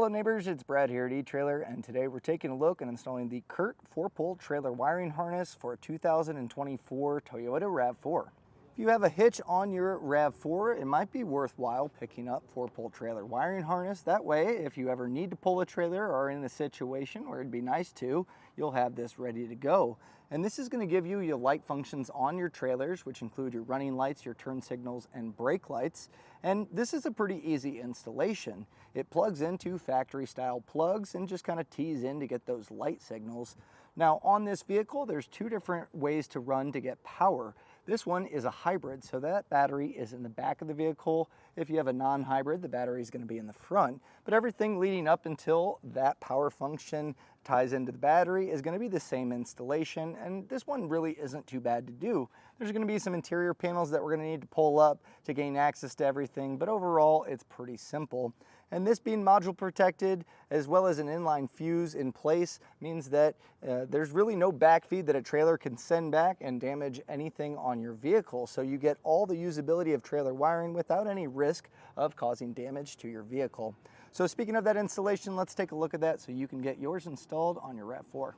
Hello neighbors, it's Brad here at eTrailer, and today we're taking a look and installing the Curt 4-pole trailer wiring harness for a 2024 Toyota RAV4. If you have a Hitch on your RAV4, it might be worthwhile picking up 4-pole trailer wiring harness. That way, if you ever need to pull a trailer or are in a situation where it'd be nice to, you'll have this ready to go. And this is going to give you your light functions on your trailers, which include your running lights, your turn signals, and brake lights. And this is a pretty easy installation. It plugs into factory style plugs and just kind of tees in to get those light signals. Now on this vehicle, there's two different ways to run to get power. This one is a hybrid, so that battery is in the back of the vehicle. If you have a non-hybrid, the battery is going to be in the front. But everything leading up until that power function ties into the battery is going to be the same installation, and this one really isn't too bad to do. There's going to be some interior panels that we're going to need to pull up to gain access to everything, but overall it's pretty simple. And this being module protected as well as an inline fuse in place means that there's really no backfeed that a trailer can send back and damage anything on your vehicle. So you get all the usability of trailer wiring without any risk of causing damage to your vehicle. So speaking of that installation, let's take a look at that so you can get yours installed on your RAV4.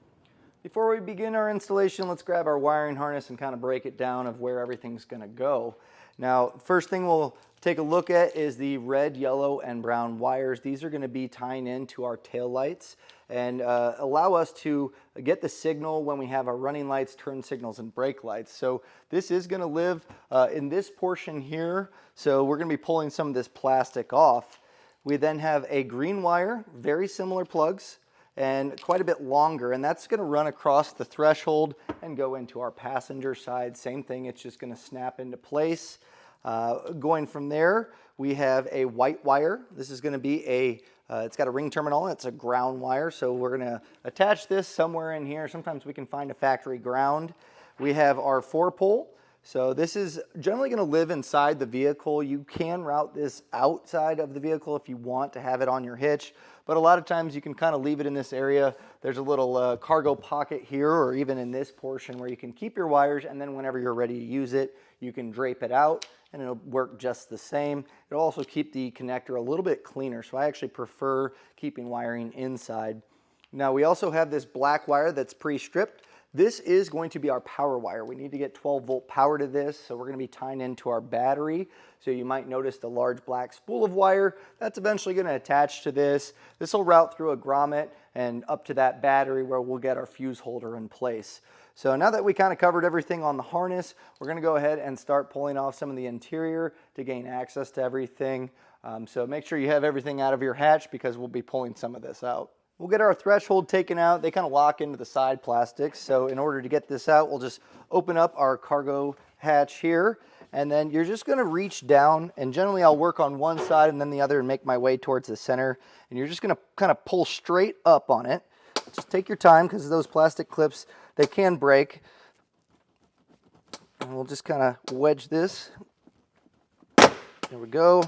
Before we begin our installation, let's grab our wiring harness and kind of break it down of where everything's going to go. Now, first thing we'll take a look at is the red, yellow, and brown wires. These are going to be tying into our tail lights and allow us to get the signal when we have our running lights, turn signals, and brake lights. So this is going to live in this portion here. So we're going to be pulling some of this plastic off. We then have a green wire, very similar plugs, and quite a bit longer, and that's going to run across the threshold and go into our passenger side. Same thing, it's just going to snap into place. Going from there, we have a white wire. This is going to be it's got a ring terminal, it's a ground wire, so we're going to attach this somewhere in here. Sometimes we can find a factory ground. We have our 4-pole. So this is generally going to live inside the vehicle. You can route this outside of the vehicle if you want to have it on your hitch, but a lot of times you can kind of leave it in this area. There's a little cargo pocket here, or even in this portion, where you can keep your wires, and then whenever you're ready to use it, you can drape it out and it'll work just the same. It'll also keep the connector a little bit cleaner, so I actually prefer keeping wiring inside. Now we also have this black wire that's pre-stripped. This is going to be our power wire. We need to get 12-volt power to this, so we're going to be tying into our battery. So you might notice the large black spool of wire that's eventually going to attach to this. This will route through a grommet and up to that battery where we'll get our fuse holder in place. So now that we kind of covered everything on the harness, we're going to go ahead and start pulling off some of the interior to gain access to everything. So make sure you have everything out of your hatch because we'll be pulling some of this out. We'll get our threshold taken out. They kind of lock into the side plastics. So in order to get this out, we'll just open up our cargo hatch here. And then you're just going to reach down, and generally I'll work on one side and then the other and make my way towards the center. And you're just going to kind of pull straight up on it. Just take your time because those plastic clips, they can break. And we'll just kind of wedge this. There we go.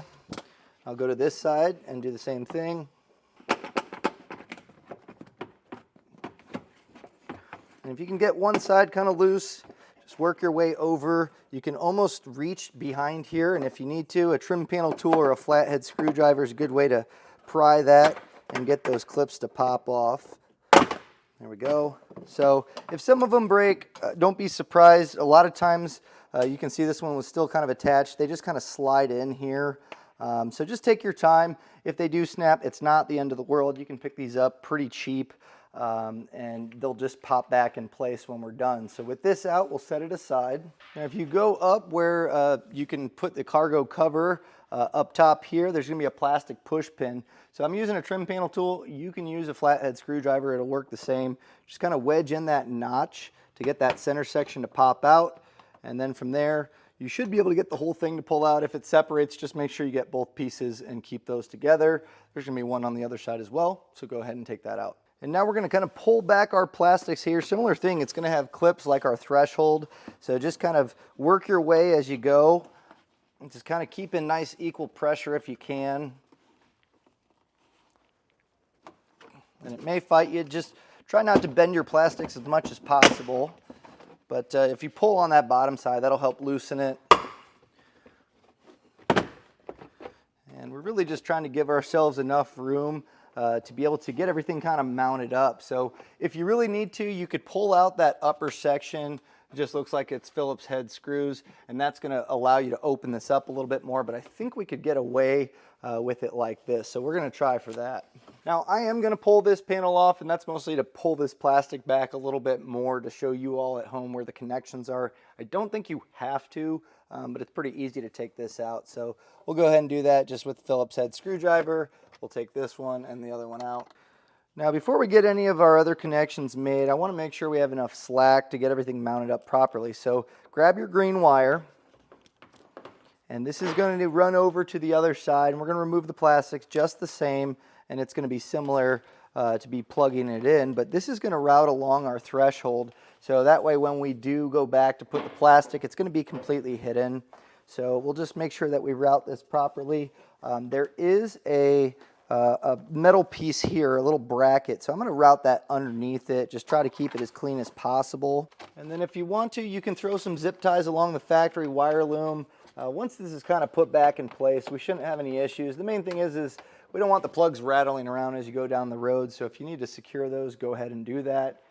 I'll go to this side and do the same thing. And if you can get one side kind of loose, just work your way over. You can almost reach behind here, and if you need to, a trim panel tool or a flathead screwdriver is a good way to pry that and get those clips to pop off. There we go. So if some of them break, don't be surprised. A lot of times, you can see this one was still kind of attached. They just kind of slide in here. So just take your time. If they do snap, it's not the end of the world. You can pick these up pretty cheap. And they'll just pop back in place when we're done. So with this out, we'll set it aside. Now if you go up where you can put the cargo cover up top here, there's going to be a plastic push pin. So I'm using a trim panel tool. You can use a flathead screwdriver. It'll work the same. Just kind of wedge in that notch to get that center section to pop out. And then from there, you should be able to get the whole thing to pull out. If it separates, just make sure you get both pieces and keep those together. There's going to be one on the other side as well. So go ahead and take that out. And now we're going to kind of pull back our plastics here. Similar thing, it's going to have clips like our threshold. So just kind of work your way as you go. And just kind of keep in nice equal pressure if you can. And it may fight you. Just try not to bend your plastics as much as possible. But if you pull on that bottom side, that'll help loosen it. And we're really just trying to give ourselves enough room to be able to get everything kind of mounted up. So if you really need to, you could pull out that upper section. It just looks like it's Phillips head screws, and that's going to allow you to open this up a little bit more, but I think we could get away with it like this. So we're going to try for that. Now I am going to pull this panel off, and that's mostly to pull this plastic back a little bit more to show you all at home where the connections are. I don't think you have to, but it's pretty easy to take this out. So we'll go ahead and do that just with the Phillips head screwdriver. We'll take this one and the other one out. Now before we get any of our other connections made, I want to make sure we have enough slack to get everything mounted up properly. So grab your green wire, and this is going to run over to the other side, and we're going to remove the plastics just the same, and it's going to be similar to be plugging it in, but this is going to route along our threshold, so that way when we do go back to put the plastic, it's going to be completely hidden. So we'll just make sure that we route this properly. There is a metal piece here, a little bracket, so I'm going to route that underneath it, just try to keep it as clean as possible. And then if you want to, you can throw some zip ties along the factory wire loom. Once this is kind of put back in place, we shouldn't have any issues. The main thing is we don't want the plugs rattling around as you go down the road, so if you need to secure those, go ahead and do that.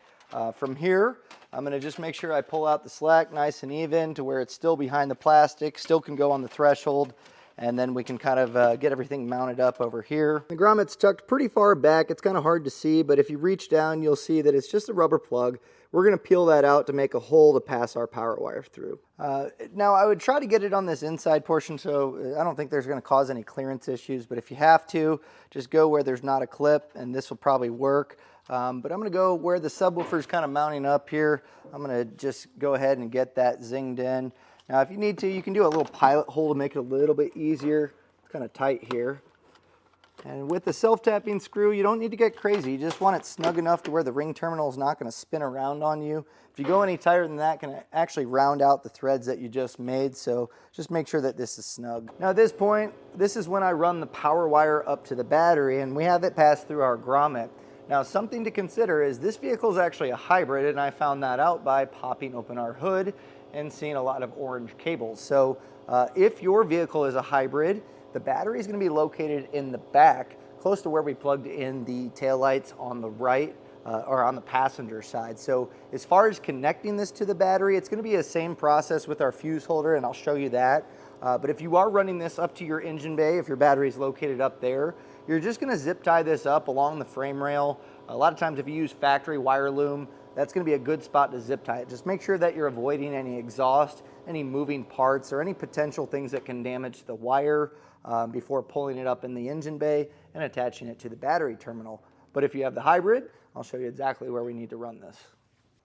From here, I'm going to just make sure I pull out the slack nice and even to where it's still behind the plastic, still can go on the threshold, and then we can kind of get everything mounted up over here. The grommet's tucked pretty far back. It's kind of hard to see, but if you reach down, you'll see that it's just a rubber plug. We're going to peel that out to make a hole to pass our power wire through. Now, I would try to get it on this inside portion, so I don't think there's going to cause any clearance issues, but if you have to, just go where there's not a clip, and this will probably work. But I'm going to go where the subwoofer is kind of mounting up here. I'm going to just go ahead and get that zinged in. Now, if you need to, you can do a little pilot hole to make it a little bit easier. It's kind of tight here. And with the self-tapping screw, you don't need to get crazy. You just want it snug enough to where the ring terminal is not going to spin around on you. If you go any tighter than that, it can actually round out the threads that you just made. So just make sure that this is snug. Now at this point, this is when I run the power wire up to the battery, and we have it pass through our grommet. Now something to consider is this vehicle is actually a hybrid, and I found that out by popping open our hood and seeing a lot of orange cables. So if your vehicle is a hybrid, the battery is going to be located in the back, close to where we plugged in the taillights on the right or on the passenger side. So as far as connecting this to the battery, it's going to be the same process with our fuse holder, and I'll show you that. But if you are running this up to your engine bay, if your battery is located up there, you're just going to zip tie this up along the frame rail. A lot of times if you use factory wire loom, that's going to be a good spot to zip tie it. Just make sure that you're avoiding any exhaust, any moving parts, or any potential things that can damage the wire before pulling it up in the engine bay and attaching it to the battery terminal. But if you have the hybrid, I'll show you exactly where we need to run this.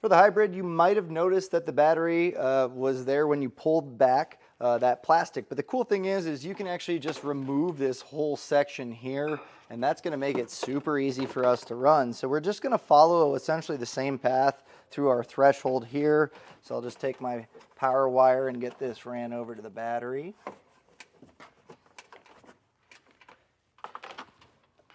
For the hybrid, you might have noticed that the battery was there when you pulled back that plastic. But the cool thing is you can actually just remove this whole section here, and that's going to make it super easy for us to run. So we're just going to follow essentially the same path through our threshold here. So I'll just take my power wire and get this ran over to the battery.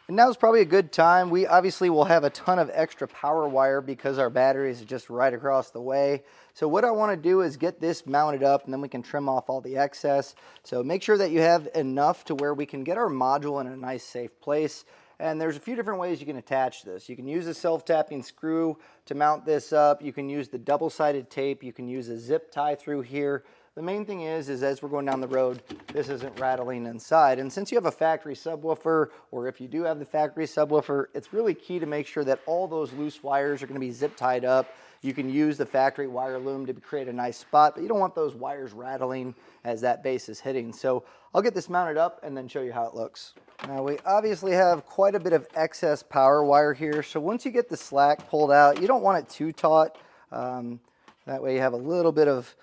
And now's probably a good time. We obviously will have a ton of extra power wire because our battery is just right across the way. So what I want to do is get this mounted up, and then we can trim off all the excess. So make sure that you have enough to where we can get our module in a nice safe place. And there's a few different ways you can attach this. You can use a self-tapping screw to mount this up. You can use the double-sided tape. You can use a zip tie through here. The main thing is as we're going down the road, this isn't rattling inside. And since you have a factory subwoofer, or if you do have the factory subwoofer, it's really key to make sure that all those loose wires are going to be zip tied up. You can use the factory wire loom to create a nice spot, but you don't want those wires rattling as that base is hitting. So I'll get this mounted up and then show you how it looks. Now we obviously have quite a bit of excess power wire here. So once you get the slack pulled out, you don't want it too taut. That way you have a little bit of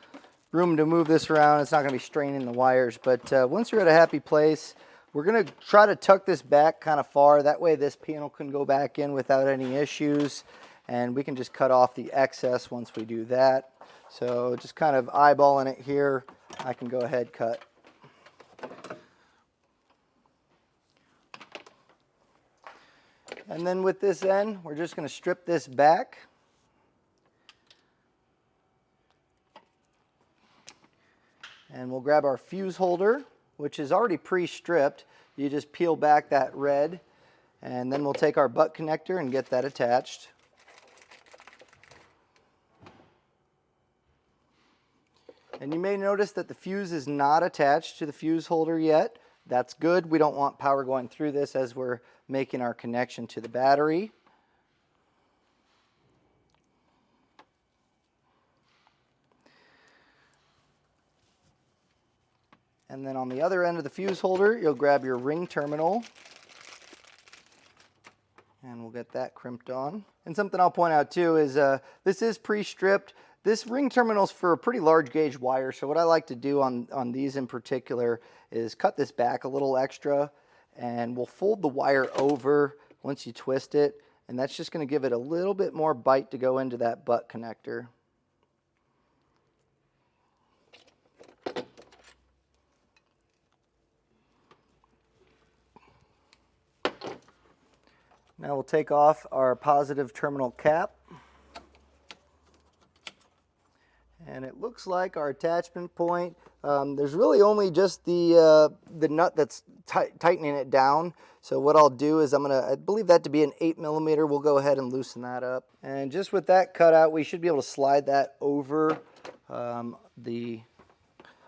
room to move this around. It's not going to be straining the wires, but once you're at a happy place, we're going to try to tuck this back kind of far. That way this panel can go back in without any issues, and we can just cut off the excess once we do that. So just kind of eyeballing it here, I can go ahead cut. And then with this end, we're just going to strip this back. And we'll grab our fuse holder, which is already pre-stripped. You just peel back that red, And then we'll take our butt connector and get that attached. And you may notice that the fuse is not attached to the fuse holder yet. That's good. We don't want power going through this as we're making our connection to the battery. And then on the other end of the fuse holder, you'll grab your ring terminal. And we'll get that crimped on. And something I'll point out too is this is pre-stripped. This ring terminal is for a pretty large gauge wire, so what I like to do on these in particular is cut this back a little extra, and we'll fold the wire over once you twist it, and that's just going to give it a little bit more bite to go into that butt connector. Now we'll take off our positive terminal cap. And it looks like our attachment point, there's really only just the nut that's tightening it down. So what I'll do is I believe that to be an 8mm. We'll go ahead and loosen that up. And just with that cut out, we should be able to slide that over the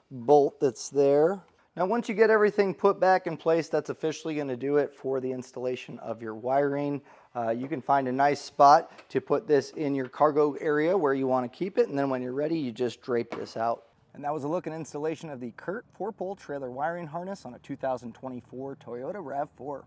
bolt that's there. Now once you get everything put back in place, that's officially going to do it for the installation of your wiring. You can find a nice spot to put this in your cargo area where you want to keep it, and then when you're ready, you just drape this out. And that was a look and installation of the Curt 4-pole trailer wiring harness on a 2024 Toyota RAV4.